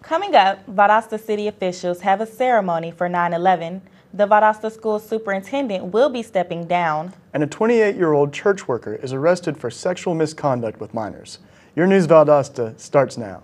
Coming up, Valdosta city officials have a ceremony for 9/11. The Valdosta school superintendent will be stepping down. And a 28-year-old church worker is arrested for sexual misconduct with minors. Your News Valdosta starts now.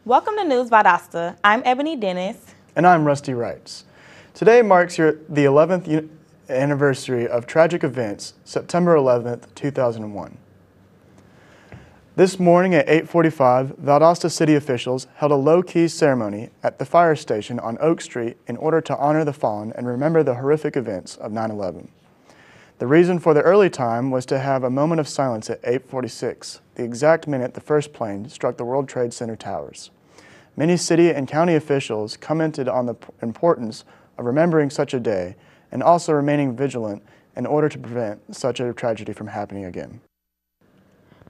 Welcome to News Valdosta. I'm Ebony Dennis. And I'm Rusty Wrights. Today marks the 11th anniversary of tragic events, September 11th, 2001. This morning at 8:45, Valdosta city officials held a low-key ceremony at the fire station on Oak Street in order to honor the fallen and remember the horrific events of 9/11. The reason for the early time was to have a moment of silence at 8:46, the exact minute the first plane struck the World Trade Center towers. Many city and county officials commented on the importance of remembering such a day and also remaining vigilant in order to prevent such a tragedy from happening again.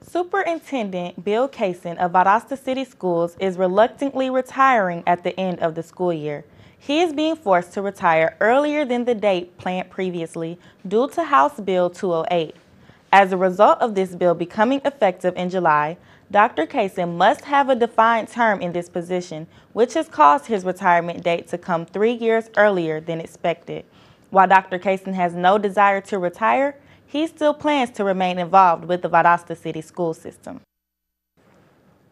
Superintendent Bill Kaysen of Valdosta City Schools is reluctantly retiring at the end of the school year. He is being forced to retire earlier than the date planned previously due to House Bill 208. As a result of this bill becoming effective in July, Dr. Kaysen must have a defined term in this position, which has caused his retirement date to come 3 years earlier than expected. While Dr. Kaysen has no desire to retire, he still plans to remain involved with the Valdosta City school system.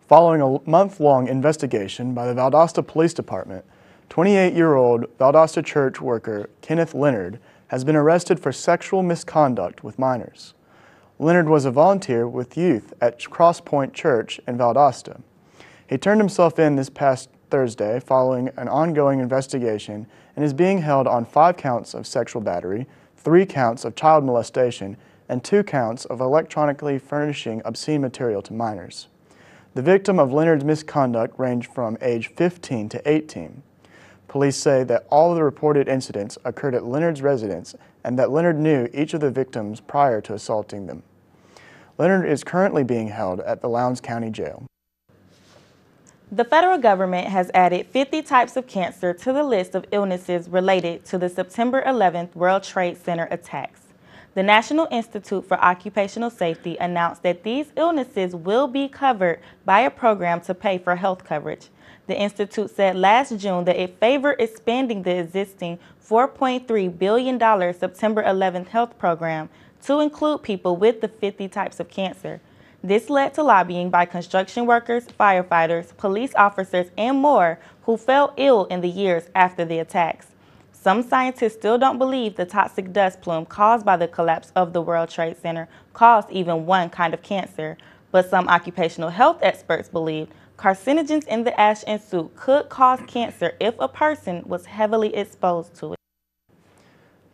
Following a month-long investigation by the Valdosta Police Department, 28-year-old Valdosta church worker Kenneth Leonard has been arrested for sexual misconduct with minors. Leonard was a volunteer with youth at Cross Point Church in Valdosta. He turned himself in this past Thursday following an ongoing investigation and is being held on 5 counts of sexual battery, 3 counts of child molestation, and 2 counts of electronically furnishing obscene material to minors. The victim of Leonard's misconduct ranged from age 15 to 18. Police say that all of the reported incidents occurred at Leonard's residence and that Leonard knew each of the victims prior to assaulting them. Leonard is currently being held at the Lowndes County Jail. The federal government has added 50 types of cancer to the list of illnesses related to the September 11th World Trade Center attacks. The National Institute for Occupational Safety announced that these illnesses will be covered by a program to pay for health coverage. The Institute said last June that it favored expanding the existing $4.3 billion September 11th health program to include people with the 50 types of cancer. This led to lobbying by construction workers, firefighters, police officers, and more who fell ill in the years after the attacks. Some scientists still don't believe the toxic dust plume caused by the collapse of the World Trade Center caused even one kind of cancer, but some occupational health experts believe carcinogens in the ash and soot could cause cancer if a person was heavily exposed to it.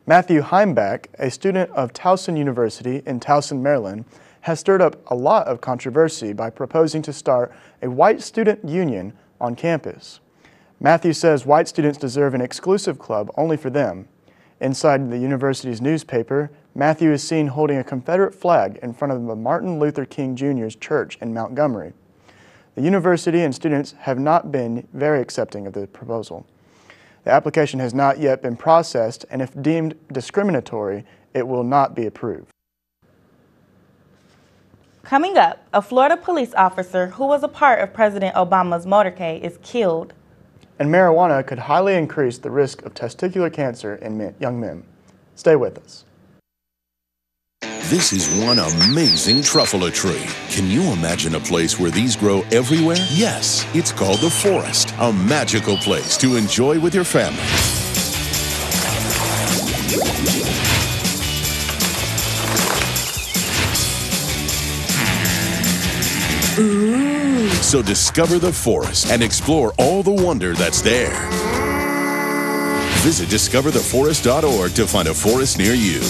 Matthew Heimbach, a student of Towson University in Towson, Maryland, has stirred up a lot of controversy by proposing to start a white student union on campus. Matthew says white students deserve an exclusive club only for them. Inside the university's newspaper, Matthew is seen holding a Confederate flag in front of the Martin Luther King Jr.'s church in Montgomery. The university and students have not been very accepting of the proposal. The application has not yet been processed, and if deemed discriminatory, it will not be approved. Coming up, a Florida police officer who was a part of President Obama's motorcade is killed. And marijuana could highly increase the risk of testicular cancer in young men. Stay with us. This is one amazing truffula tree. Can you imagine a place where these grow everywhere? Yes, it's called the forest, a magical place to enjoy with your family. Ooh. So discover the forest and explore all the wonder that's there. Visit discovertheforest.org to find a forest near you.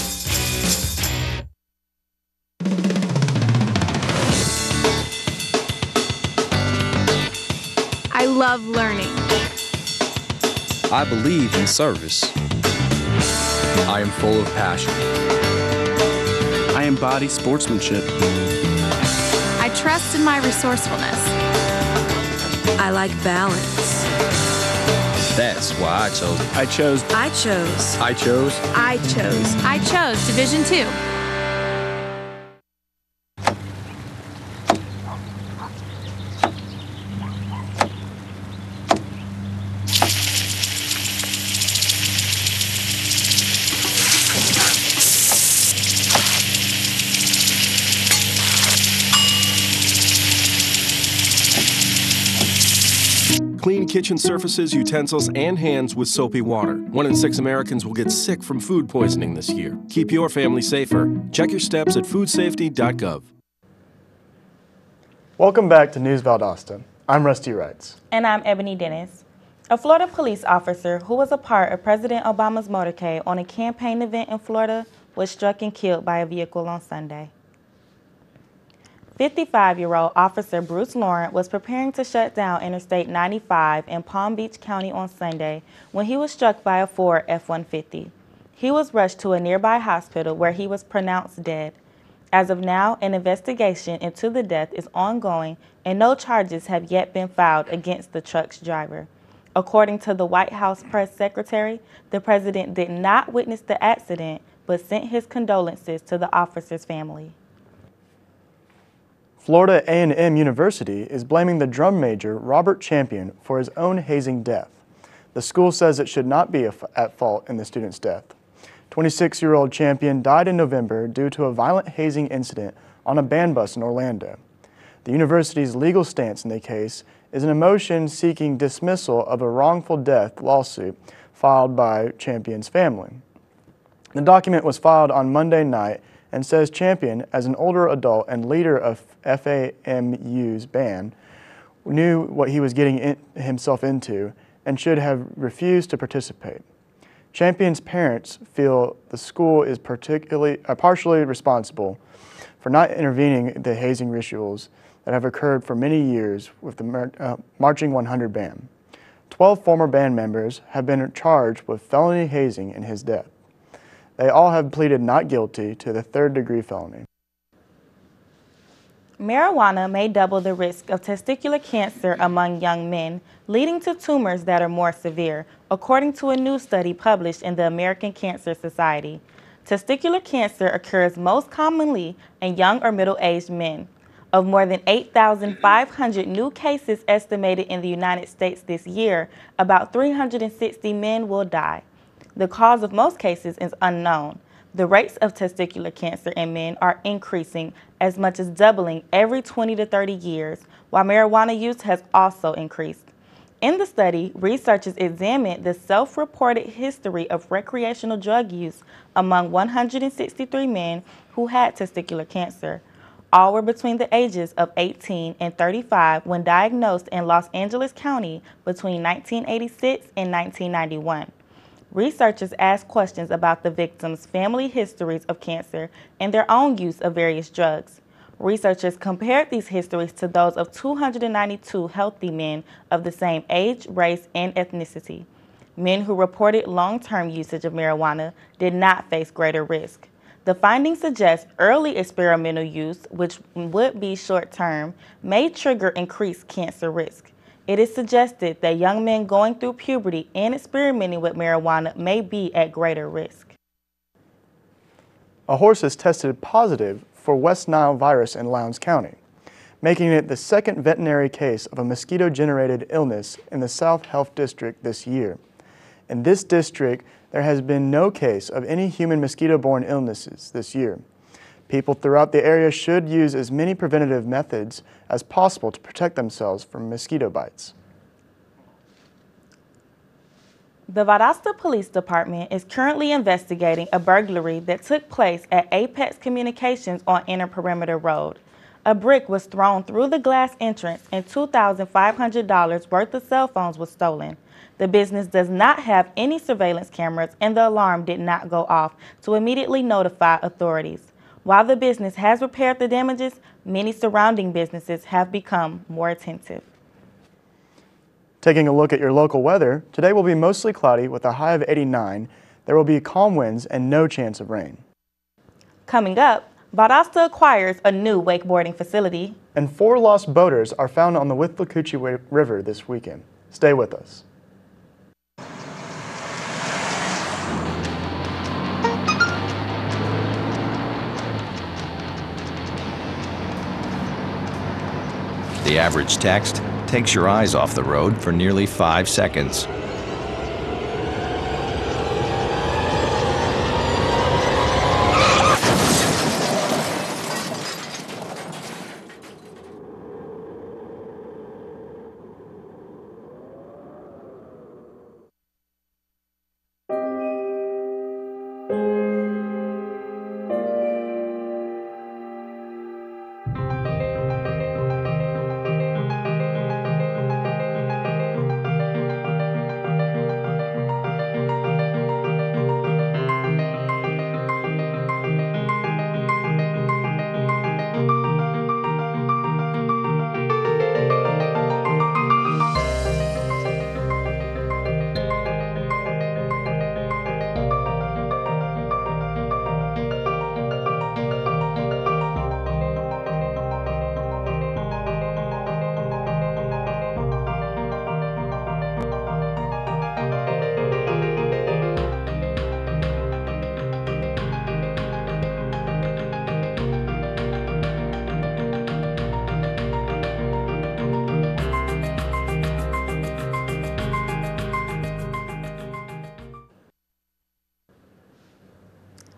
I love learning. I believe in service. I am full of passion. I I embody sportsmanship. I trust in my resourcefulness. I like balance. That's why I chose Division 2. Clean kitchen surfaces, utensils, and hands with soapy water. 1 in 6 Americans will get sick from food poisoning this year. Keep your family safer. Check your steps at foodsafety.gov. Welcome back to News Valdosta. I'm Rusty Wrights. And I'm Ebony Dennis. A Florida police officer who was a part of President Obama's motorcade on a campaign event in Florida was struck and killed by a vehicle on Sunday. 55-year-old Officer Bruce Laurent was preparing to shut down Interstate 95 in Palm Beach County on Sunday when he was struck by a Ford F-150. He was rushed to a nearby hospital where he was pronounced dead. As of now, an investigation into the death is ongoing and no charges have yet been filed against the truck's driver. According to the White House press secretary, the president did not witness the accident but sent his condolences to the officer's family. Florida A&M University is blaming the drum major Robert Champion for his own hazing death. The school says it should not be at fault in the student's death. 26-year-old Champion died in November due to a violent hazing incident on a band bus in Orlando. The university's legal stance in the case is a motion seeking dismissal of a wrongful death lawsuit filed by Champion's family. The document was filed on Monday night and says Champion, as an older adult and leader of FAMU's band, knew what he was getting himself into and should have refused to participate. Champion's parents feel the school is partially responsible for not intervening in the hazing rituals that have occurred for many years with the Marching 100 band. 12 former band members have been charged with felony hazing in his death. They all have pleaded not guilty to the third-degree felony. Marijuana may double the risk of testicular cancer among young men, leading to tumors that are more severe, according to a new study published in the American Cancer Society. Testicular cancer occurs most commonly in young or middle-aged men. Of more than 8,500 new cases estimated in the United States this year, about 360 men will die. The cause of most cases is unknown. The rates of testicular cancer in men are increasing, as much as doubling every 20 to 30 years, while marijuana use has also increased. In the study, researchers examined the self-reported history of recreational drug use among 163 men who had testicular cancer. All were between the ages of 18 and 35 when diagnosed in Los Angeles County between 1986 and 1991. Researchers asked questions about the victims' family histories of cancer and their own use of various drugs. Researchers compared these histories to those of 292 healthy men of the same age, race, and ethnicity. Men who reported long-term usage of marijuana did not face greater risk. The findings suggest early experimental use, which would be short-term, may trigger increased cancer risk. It is suggested that young men going through puberty and experimenting with marijuana may be at greater risk. A horse has tested positive for West Nile virus in Lowndes County, making it the second veterinary case of a mosquito-generated illness in the South Health District this year. In this district, there has been no case of any human mosquito-borne illnesses this year. People throughout the area should use as many preventative methods as possible to protect themselves from mosquito bites. The Valdosta Police Department is currently investigating a burglary that took place at Apex Communications on Inner Perimeter Road. A brick was thrown through the glass entrance and $2,500 worth of cell phones was stolen. The business does not have any surveillance cameras and the alarm did not go off to immediately notify authorities. While the business has repaired the damages, many surrounding businesses have become more attentive. Taking a look at your local weather, today will be mostly cloudy with a high of 89. There will be calm winds and no chance of rain. Coming up, Valdosta acquires a new wakeboarding facility. And 4 lost boaters are found on the Withlacoochee River this weekend. Stay with us. The average text takes your eyes off the road for nearly 5 seconds.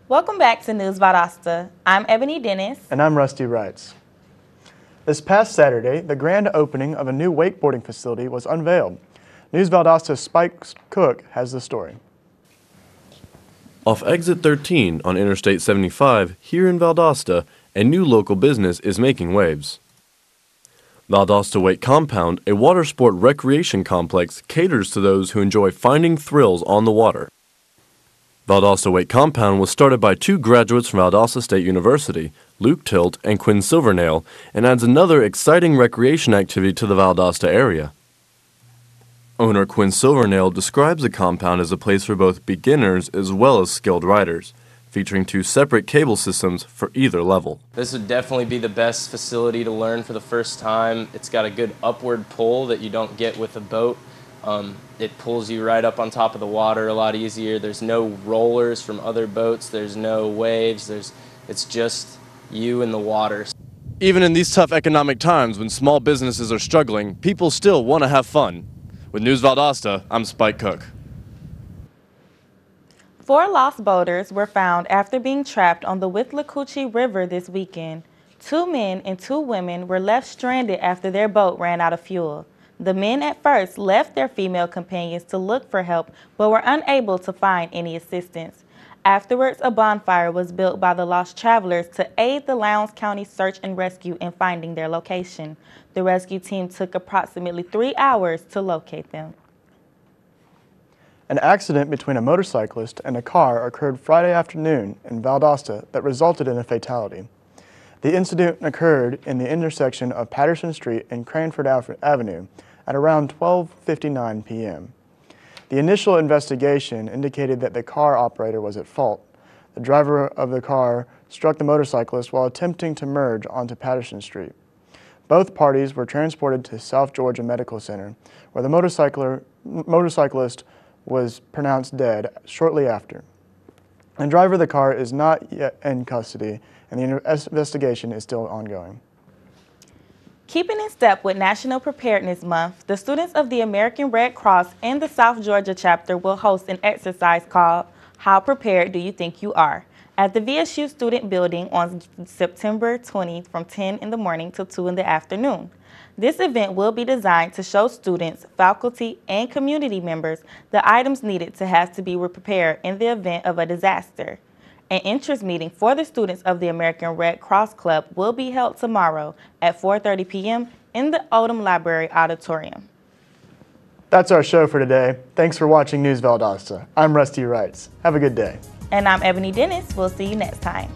Welcome back to News Valdosta. I'm Ebony Dennis. And I'm Rusty Wrights. This past Saturday, the grand opening of a new wakeboarding facility was unveiled. News Valdosta's Spike Cook has the story. Off exit 13 on Interstate 75 here in Valdosta, a new local business is making waves. Valdosta Wake Compound, a water sport recreation complex, caters to those who enjoy finding thrills on the water. Valdosta Wake Compound was started by 2 graduates from Valdosta State University, Luke Tilt and Quinn Silvernail, and adds another exciting recreation activity to the Valdosta area. Owner Quinn Silvernail describes the compound as a place for both beginners as well as skilled riders, featuring 2 separate cable systems for either level. This would definitely be the best facility to learn for the first time. It's got a good upward pull that you don't get with a boat. It pulls you right up on top of the water a lot easier. There's no rollers from other boats. There's no waves. It's just you in the water. Even in these tough economic times when small businesses are struggling, people still want to have fun. With News Valdosta, I'm Spike Cook. 4 lost boaters were found after being trapped on the Withlacoochee River this weekend. 2 men and 2 women were left stranded after their boat ran out of fuel. The men at first left their female companions to look for help, but were unable to find any assistance. Afterwards, a bonfire was built by the lost travelers to aid the Lowndes County search and rescue in finding their location. The rescue team took approximately 3 hours to locate them. An accident between a motorcyclist and a car occurred Friday afternoon in Valdosta that resulted in a fatality. The incident occurred in the intersection of Patterson Street and Cranford Avenue at around 12:59 p.m. The initial investigation indicated that the car operator was at fault. The driver of the car struck the motorcyclist while attempting to merge onto Patterson Street. Both parties were transported to South Georgia Medical Center, where the motorcyclist was pronounced dead shortly after. The driver of the car is not yet in custody, and the investigation is still ongoing. Keeping in step with National Preparedness Month, the students of the American Red Cross and the South Georgia chapter will host an exercise called How Prepared Do You Think You Are? At the VSU Student Building on September 20th from 10 in the morning to 2 in the afternoon. This event will be designed to show students, faculty, and community members the items needed to have to be prepared in the event of a disaster. An interest meeting for the students of the American Red Cross Club will be held tomorrow at 4:30 p.m. in the Odom Library Auditorium. That's our show for today. Thanks for watching News Valdosta. I'm Rusty Wrights. Have a good day. And I'm Ebony Dennis. We'll see you next time.